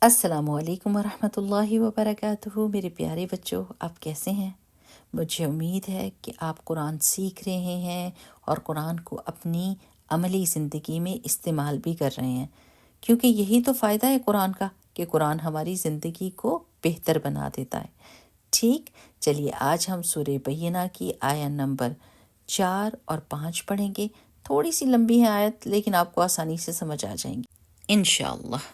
السلام علیکم ورحمۃ اللہ وبرکاتہ۔ میرے پیارے بچوں، آپ کیسے ہیں؟ مجھے امید ہے کہ آپ قرآن سیکھ رہے ہیں اور قرآن کو اپنی عملی زندگی میں استعمال بھی کر رہے ہیں، کیونکہ یہی تو فائدہ ہے قرآن کا کہ قرآن ہماری زندگی کو بہتر بنا دیتا ہے۔ ٹھیک، چلیے آج ہم سورہ بینہ کی آیت نمبر 4 اور 5 پڑھیں گے۔ تھوڑی سی لمبی ہے آیت، لیکن آپ کو آسانی سے سمجھ آ جائیں گی انشاءاللہ۔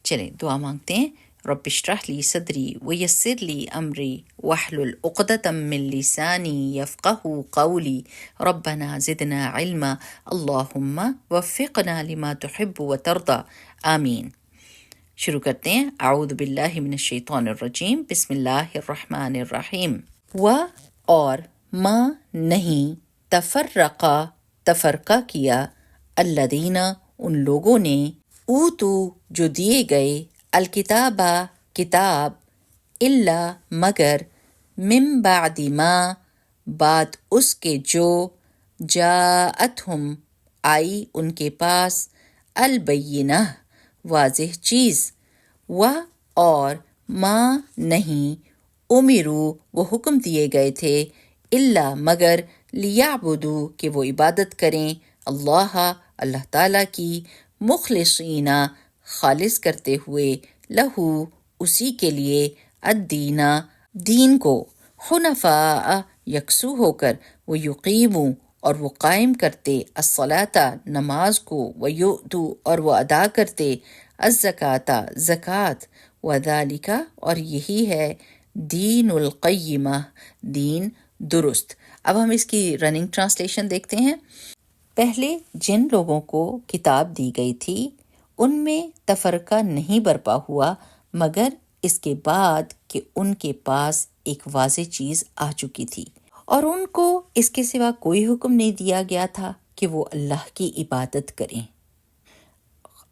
چلیں دعا مانگتے ہیں۔ رب اشرح لی صدری ویسر لی امری واحلل عقدۃ من لسانی یفقہوا قولی ربنا زدنا علما اللہم وفقنا لما تحب وترضى آمین۔ شروع کرتے ہیں۔ اعوذ باللہ من الشیطان الرجیم، بسم اللہ الرحمن الرحیم۔ اور ما نہیں، تفرقہ تفرقہ کیا، الذین ان لوگوں نے، اوتو جو دیے گئے، الکتابہ کتاب، الا مگر، من بعد ما بعد اس کے جو، جاءتہم آئی ان کے پاس، البینہ واضح چیز، اور ما نہیں، امرو وہ حکم دیے گئے تھے، الا مگر، لیعبدو کہ وہ عبادت کریں، اللہ تعالیٰ کی، مخلصین خالص کرتے ہوئے، لہو اسی کے لیے، الدین دین کو، حنفاء یکسو ہو کر، وہ یقیمو اور وہ قائم کرتے، الصلاۃ نماز کو، ویؤتو اور وہ ادا کرتے، الزکاۃ زکوٰۃ، وذالک اور یہی ہے، دین القیمہ دین درست۔ اب ہم اس کی رننگ ٹرانسلیشن دیکھتے ہیں۔ پہلے جن لوگوں کو کتاب دی گئی تھی ان میں تفرقہ نہیں برپا ہوا، مگر اس کے بعد کہ ان کے پاس ایک واضح چیز آ چکی تھی، اور ان کو اس کے سوا کوئی حکم نہیں دیا گیا تھا کہ وہ اللہ کی عبادت کریں،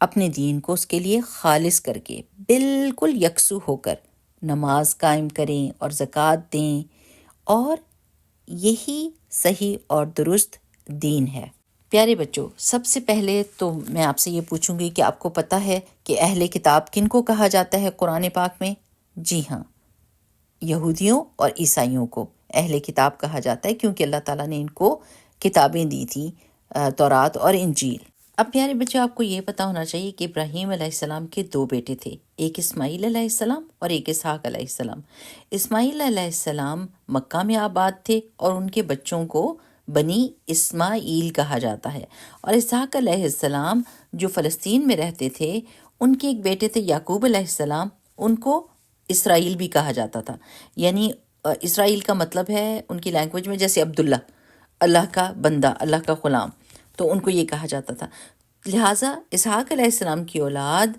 اپنے دین کو اس کے لیے خالص کر کے، بالکل یکسو ہو کر نماز قائم کریں اور زکوٰۃ دیں، اور یہی صحیح اور درست دین ہے۔ پیارے بچوں، سب سے پہلے تو میں آپ سے یہ پوچھوں گی کہ آپ کو پتہ ہے کہ اہل کتاب کن کو کہا جاتا ہے قرآن پاک میں؟ جی ہاں، یہودیوں اور عیسائیوں کو اہل کتاب کہا جاتا ہے، کیونکہ اللہ تعالیٰ نے ان کو کتابیں دی تھیں، تورات اور انجیل۔ اب پیارے بچوں، آپ کو یہ پتہ ہونا چاہیے کہ ابراہیم علیہ السلام کے 2 بیٹے تھے، ایک اسماعیل علیہ السلام اور ایک اسحاق علیہ السلام۔ اسماعیل علیہ السلام مکہ میں آباد تھے اور ان کے بچوں کو بنی اسماعیل کہا جاتا ہے، اور اسحاق علیہ السلام جو فلسطین میں رہتے تھے، ان کے ایک بیٹے تھے یعقوب علیہ السلام، ان کو اسرائیل بھی کہا جاتا تھا۔ یعنی اسرائیل کا مطلب ہے ان کی لینگویج میں جیسے عبداللہ، اللہ کا بندہ، اللہ کا غلام، تو ان کو یہ کہا جاتا تھا۔ لہٰذا اسحاق علیہ السلام کی اولاد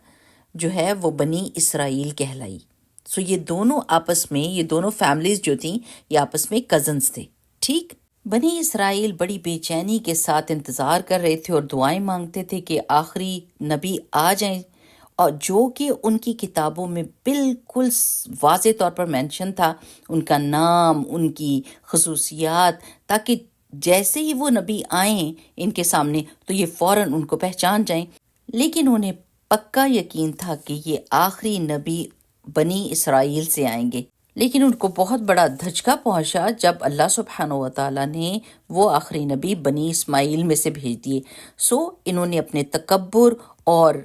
جو ہے وہ بنی اسرائیل کہلائی۔ سو یہ دونوں آپس میں، یہ دونوں فیملیز جو تھیں، یہ آپس میں کزنز تھے۔ ٹھیک، بنی اسرائیل بڑی بے چینی کے ساتھ انتظار کر رہے تھے اور دعائیں مانگتے تھے کہ آخری نبی آ جائیں، اور جو کہ ان کی کتابوں میں بالکل واضح طور پر مینشن تھا، ان کا نام، ان کی خصوصیات، تاکہ جیسے ہی وہ نبی آئیں ان کے سامنے تو یہ فوراً ان کو پہچان جائیں۔ لیکن انہیں پکا یقین تھا کہ یہ آخری نبی بنی اسرائیل سے آئیں گے، لیکن ان کو بہت بڑا دھچکا پہنچا جب اللہ سبحانہ و تعالیٰ نے وہ آخری نبی بنی اسماعیل میں سے بھیج دیے۔ سو انہوں نے اپنے تکبر اور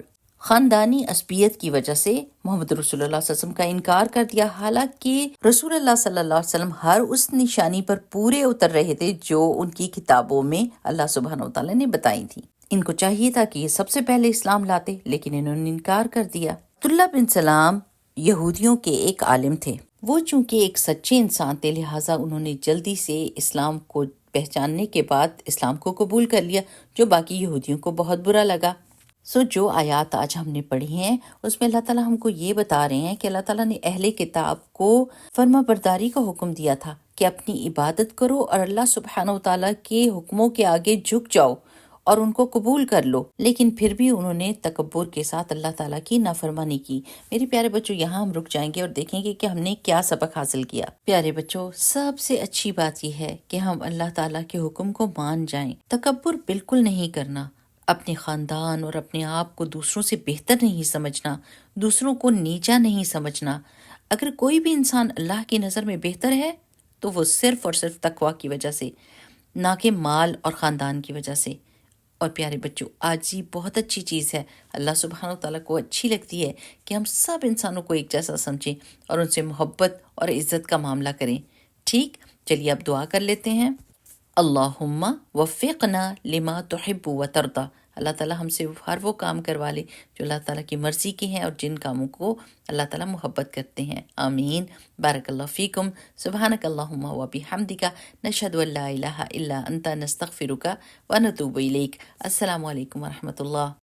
خاندانی عصبیت کی وجہ سے محمد رسول اللہ صلی اللہ علیہ وسلم کا انکار کر دیا، حالانکہ رسول اللہ صلی اللہ علیہ وسلم ہر اس نشانی پر پورے اتر رہے تھے جو ان کی کتابوں میں اللہ سبحانہ و تعالیٰ نے بتائی تھی۔ ان کو چاہیے تھا کہ یہ سب سے پہلے اسلام لاتے، لیکن انہوں نے انکار کر دیا۔ عبداللہ بن سلام یہودیوں کے ایک عالم تھے، وہ چونکہ ایک سچے انسان تھے، لہٰذا انہوں نے جلدی سے اسلام کو پہچاننے کے بعد اسلام کو قبول کر لیا، جو باقی یہودیوں کو بہت برا لگا۔ سو جو آیات آج ہم نے پڑھی ہیں اس میں اللہ تعالیٰ ہم کو یہ بتا رہے ہیں کہ اللہ تعالیٰ نے اہل کتاب کو فرما برداری کا حکم دیا تھا کہ اپنی عبادت کرو اور اللہ سبحانہ و تعالیٰ کے حکموں کے آگے جھک جاؤ اور ان کو قبول کر لو، لیکن پھر بھی انہوں نے تکبر کے ساتھ اللہ تعالیٰ کی نافرمانی کی۔ میرے پیارے بچوں، یہاں ہم رک جائیں گے اور دیکھیں گے کہ ہم نے کیا سبق حاصل کیا۔ پیارے بچوں، سب سے اچھی بات یہ ہے کہ ہم اللہ تعالیٰ کے حکم کو مان جائیں، تکبر بالکل نہیں کرنا، اپنے خاندان اور اپنے آپ کو دوسروں سے بہتر نہیں سمجھنا، دوسروں کو نیچا نہیں سمجھنا۔ اگر کوئی بھی انسان اللہ کی نظر میں بہتر ہے تو وہ صرف اور صرف تقوی کی وجہ سے، نہ کہ مال اور خاندان کی وجہ سے۔ اور پیارے بچوں، آج یہ بہت اچھی چیز ہے، اللہ سبحانہ و تعالیٰ کو اچھی لگتی ہے کہ ہم سب انسانوں کو ایک جیسا سمجھیں اور ان سے محبت اور عزت کا معاملہ کریں۔ ٹھیک، چلیے اب دعا کر لیتے ہیں۔ اللہم وفقنا لما تحب و ترضی۔ اللہ تعالیٰ ہم سے ہر وہ کام کروا لے جو اللہ تعالیٰ کی مرضی کے ہیں اور جن کاموں کو اللہ تعالیٰ محبت کرتے ہیں، آمین۔ بارک اللہ فیکم، سبحانک اللہم و بحمدک، نشہد ان لا الہ الا انت، نستغفرک و نتوب الیک۔ السلام علیکم ورحمۃ اللہ۔